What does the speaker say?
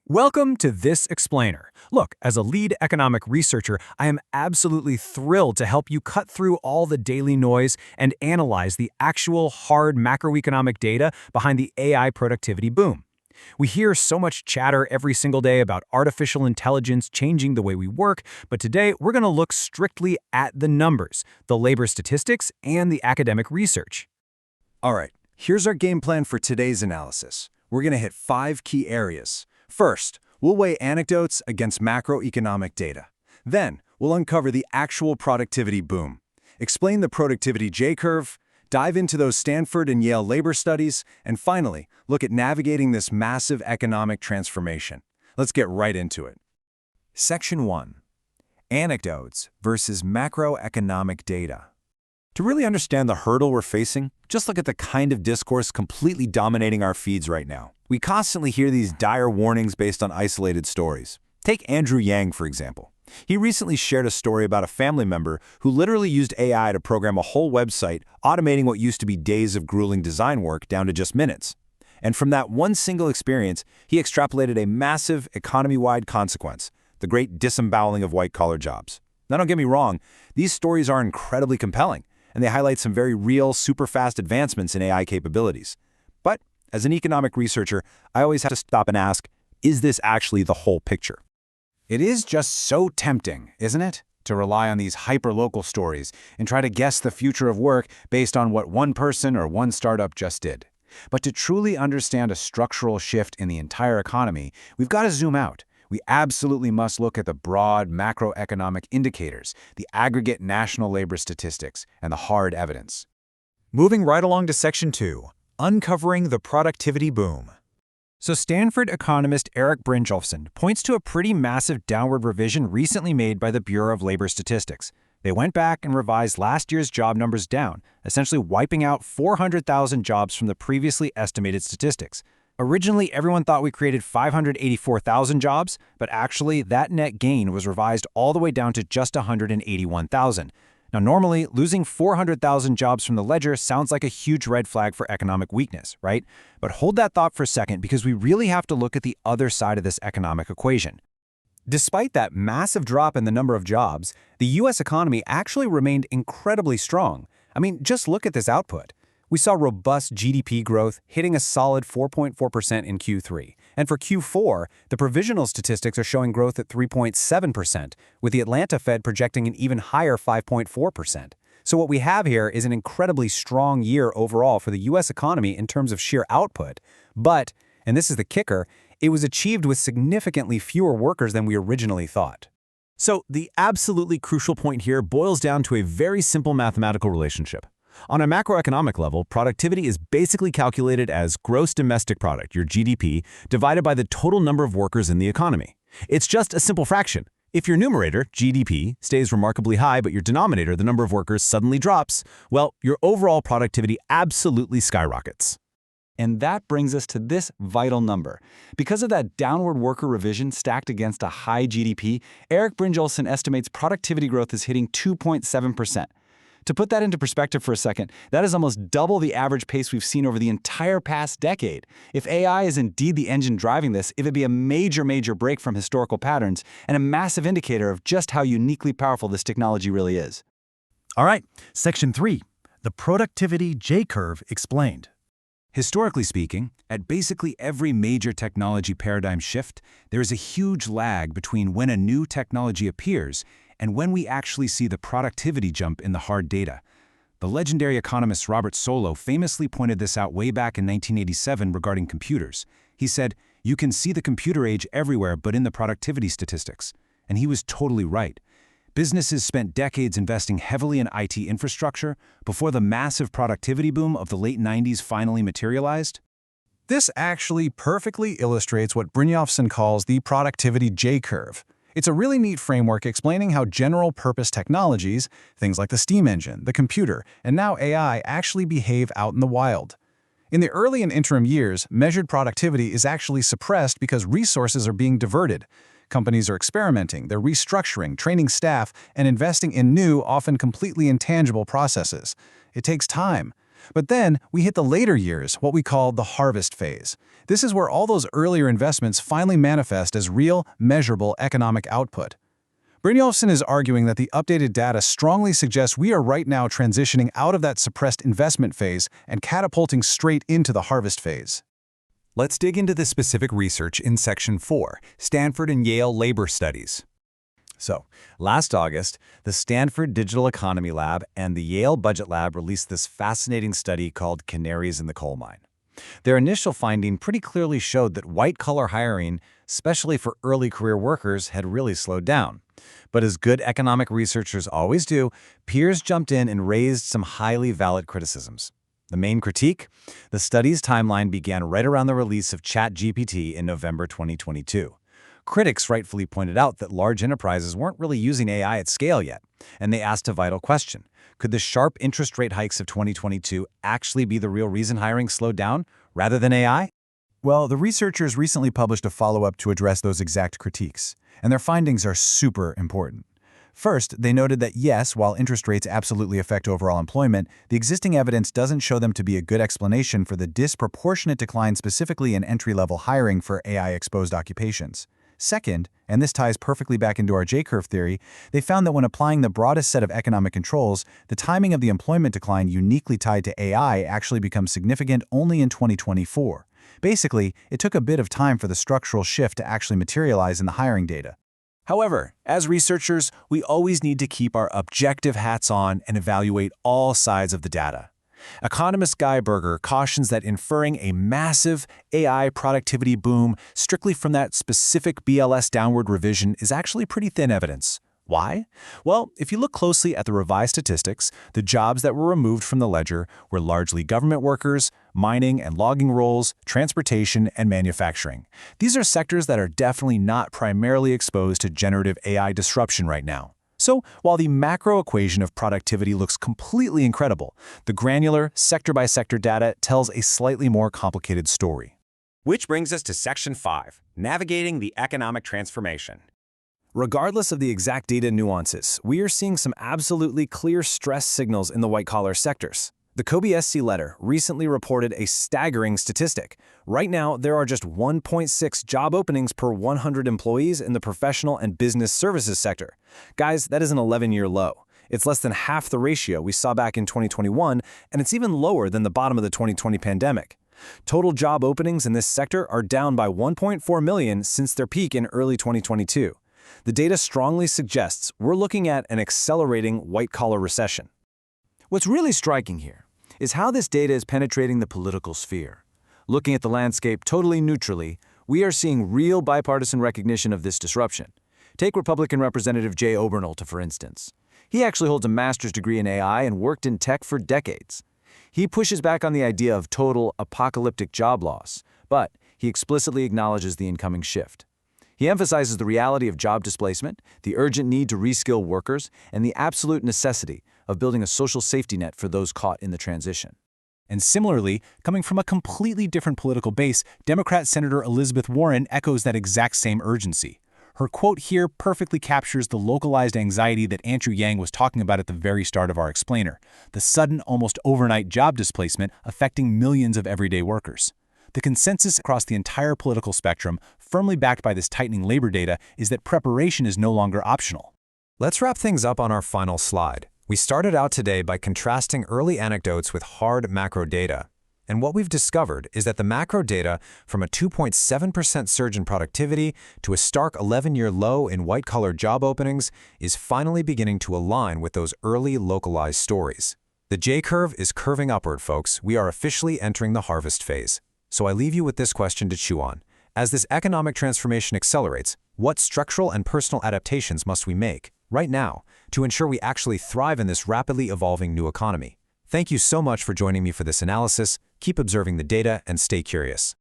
Welcome to This Explainer. Look, as a lead economic researcher, I am absolutely thrilled to help you cut through all the daily noise and analyze the actual hard macroeconomic data behind the AI productivity boom. We hear so much chatter every single day about artificial intelligence changing the way we work, but today we're going to look strictly at the numbers, the labor statistics, and the academic research. All right, here's our game plan for today's analysis. We're going to hit 5 key areas. First, we'll weigh anecdotes against macroeconomic data. Then, we'll uncover the actual productivity boom, explain the productivity J-curve, dive into those Stanford and Yale labor studies, and finally, look at navigating this massive economic transformation. Let's get right into it. Section 1. Anecdotes versus macroeconomic data. To really understand the hurdle we're facing, just look at the kind of discourse completely dominating our feeds right now. We constantly hear these dire warnings based on isolated stories. Take Andrew Yang, for example. He recently shared a story about a family member who literally used AI to program a whole website, automating what used to be days of grueling design work down to just minutes. And from that one single experience, he extrapolated a massive economy-wide consequence, the great disemboweling of white-collar jobs. Now, don't get me wrong, these stories are incredibly compelling, and they highlight some very real, super-fast advancements in AI capabilities. But as an economic researcher, I always have to stop and ask, is this actually the whole picture? It is just so tempting, isn't it, to rely on these hyper-local stories and try to guess the future of work based on what one person or one startup just did. But to truly understand a structural shift in the entire economy, we've got to zoom out. We absolutely must look at the broad macroeconomic indicators, the aggregate national labor statistics, and the hard evidence. Moving right along to Section 2, Uncovering the Productivity Boom. So Stanford economist Erik Brynjolfsson points to a pretty massive downward revision recently made by the Bureau of Labor Statistics. They went back and revised last year's job numbers down, essentially wiping out 400,000 jobs from the previously estimated statistics. Originally, everyone thought we created 584,000 jobs, but actually that net gain was revised all the way down to just 181,000. Now, normally, losing 400,000 jobs from the ledger sounds like a huge red flag for economic weakness, right? But hold that thought for a second, because we really have to look at the other side of this economic equation. Despite that massive drop in the number of jobs, the U.S. economy actually remained incredibly strong. I mean, just look at this output. We saw robust GDP growth hitting a solid 4.4% in Q3. And for Q4, the provisional statistics are showing growth at 3.7%, with the Atlanta Fed projecting an even higher 5.4%. So what we have here is an incredibly strong year overall for the U.S. economy in terms of sheer output. But, and this is the kicker, it was achieved with significantly fewer workers than we originally thought. So the absolutely crucial point here boils down to a very simple mathematical relationship. On a macroeconomic level, productivity is basically calculated as gross domestic product, your GDP, divided by the total number of workers in the economy. It's just a simple fraction. If your numerator, GDP, stays remarkably high, but your denominator, the number of workers, suddenly drops, well, your overall productivity absolutely skyrockets. And that brings us to this vital number. Because of that downward worker revision stacked against a high GDP, Erik Brynjolfsson estimates productivity growth is hitting 2.7%. To put that into perspective for a second, that is almost double the average pace we've seen over the entire past decade. If AI is indeed the engine driving this, it would be a major break from historical patterns and a massive indicator of just how uniquely powerful this technology really is. All right, Section 3, the productivity J-curve explained. Historically speaking, at basically every major technology paradigm shift, there is a huge lag between when a new technology appears and when we actually see the productivity jump in the hard data. The legendary economist Robert Solow famously pointed this out way back in 1987 regarding computers. He said, "You can see the computer age everywhere but in the productivity statistics." And he was totally right. Businesses spent decades investing heavily in IT infrastructure before the massive productivity boom of the late 90s finally materialized. This actually perfectly illustrates what Brynjolfsson calls the productivity J-curve. It's a really neat framework explaining how general-purpose technologies, things like the steam engine, the computer, and now AI, actually behave out in the wild. In the early and interim years, measured productivity is actually suppressed because resources are being diverted. Companies are experimenting, they're restructuring, training staff, and investing in new, often completely intangible processes. It takes time. But then we hit the later years, what we call the harvest phase. This is where all those earlier investments finally manifest as real, measurable economic output. Brynjolfsson is arguing that the updated data strongly suggests we are right now transitioning out of that suppressed investment phase and catapulting straight into the harvest phase. Let's dig into the specific research in Section 4, Stanford and Yale Labor Studies. So, last August, the Stanford Digital Economy Lab and the Yale Budget Lab released this fascinating study called Canaries in the Coal Mine. Their initial finding pretty clearly showed that white-collar hiring, especially for early career workers, had really slowed down. But as good economic researchers always do, peers jumped in and raised some highly valid criticisms. The main critique? The study's timeline began right around the release of ChatGPT in November 2022. Critics rightfully pointed out that large enterprises weren't really using AI at scale yet, and they asked a vital question. Could the sharp interest rate hikes of 2022 actually be the real reason hiring slowed down, rather than AI? Well, the researchers recently published a follow-up to address those exact critiques, and their findings are super important. First, they noted that yes, while interest rates absolutely affect overall employment, the existing evidence doesn't show them to be a good explanation for the disproportionate decline specifically in entry-level hiring for AI-exposed occupations. Second, and this ties perfectly back into our J-curve theory, they found that when applying the broadest set of economic controls, the timing of the employment decline uniquely tied to AI actually becomes significant only in 2024. Basically, it took a bit of time for the structural shift to actually materialize in the hiring data. However, as researchers, we always need to keep our objective hats on and evaluate all sides of the data. Economist Guy Berger cautions that inferring a massive AI productivity boom strictly from that specific BLS downward revision is actually pretty thin evidence. Why? Well, if you look closely at the revised statistics, the jobs that were removed from the ledger were largely government workers, mining and logging roles, transportation, and manufacturing. These are sectors that are definitely not primarily exposed to generative AI disruption right now. So, while the macro equation of productivity looks completely incredible, the granular, sector-by-sector data tells a slightly more complicated story. Which brings us to Section 5, Navigating the Economic Transformation. Regardless of the exact data nuances, we are seeing some absolutely clear stress signals in the white-collar sectors. The Kobe-SC letter recently reported a staggering statistic. Right now, there are just 1.6 job openings per 100 employees in the professional and business services sector. Guys, that is an 11-year low. It's less than half the ratio we saw back in 2021, and it's even lower than the bottom of the 2020 pandemic. Total job openings in this sector are down by 1.4 million since their peak in early 2022. The data strongly suggests we're looking at an accelerating white-collar recession. What's really striking here is how this data is penetrating the political sphere. Looking at the landscape totally neutrally, we are seeing real bipartisan recognition of this disruption. Take Republican Representative Jay Obernolte, for instance. He actually holds a master's degree in AI and worked in tech for decades. He pushes back on the idea of total apocalyptic job loss, but he explicitly acknowledges the incoming shift. He emphasizes the reality of job displacement, the urgent need to reskill workers, and the absolute necessity of building a social safety net for those caught in the transition. And similarly, coming from a completely different political base, Democrat Senator Elizabeth Warren echoes that exact same urgency. Her quote here perfectly captures the localized anxiety that Andrew Yang was talking about at the very start of our explainer, the sudden, almost overnight job displacement affecting millions of everyday workers. The consensus across the entire political spectrum, firmly backed by this tightening labor data, is that preparation is no longer optional. Let's wrap things up on our final slide. We started out today by contrasting early anecdotes with hard macro data. And what we've discovered is that the macro data, from a 2.7% surge in productivity to a stark 11-year low in white-collar job openings, is finally beginning to align with those early localized stories. The J-curve is curving upward, folks. We are officially entering the harvest phase. So I leave you with this question to chew on. As this economic transformation accelerates, what structural and personal adaptations must we make, right now, to ensure we actually thrive in this rapidly evolving new economy? Thank you so much for joining me for this analysis. Keep observing the data and stay curious.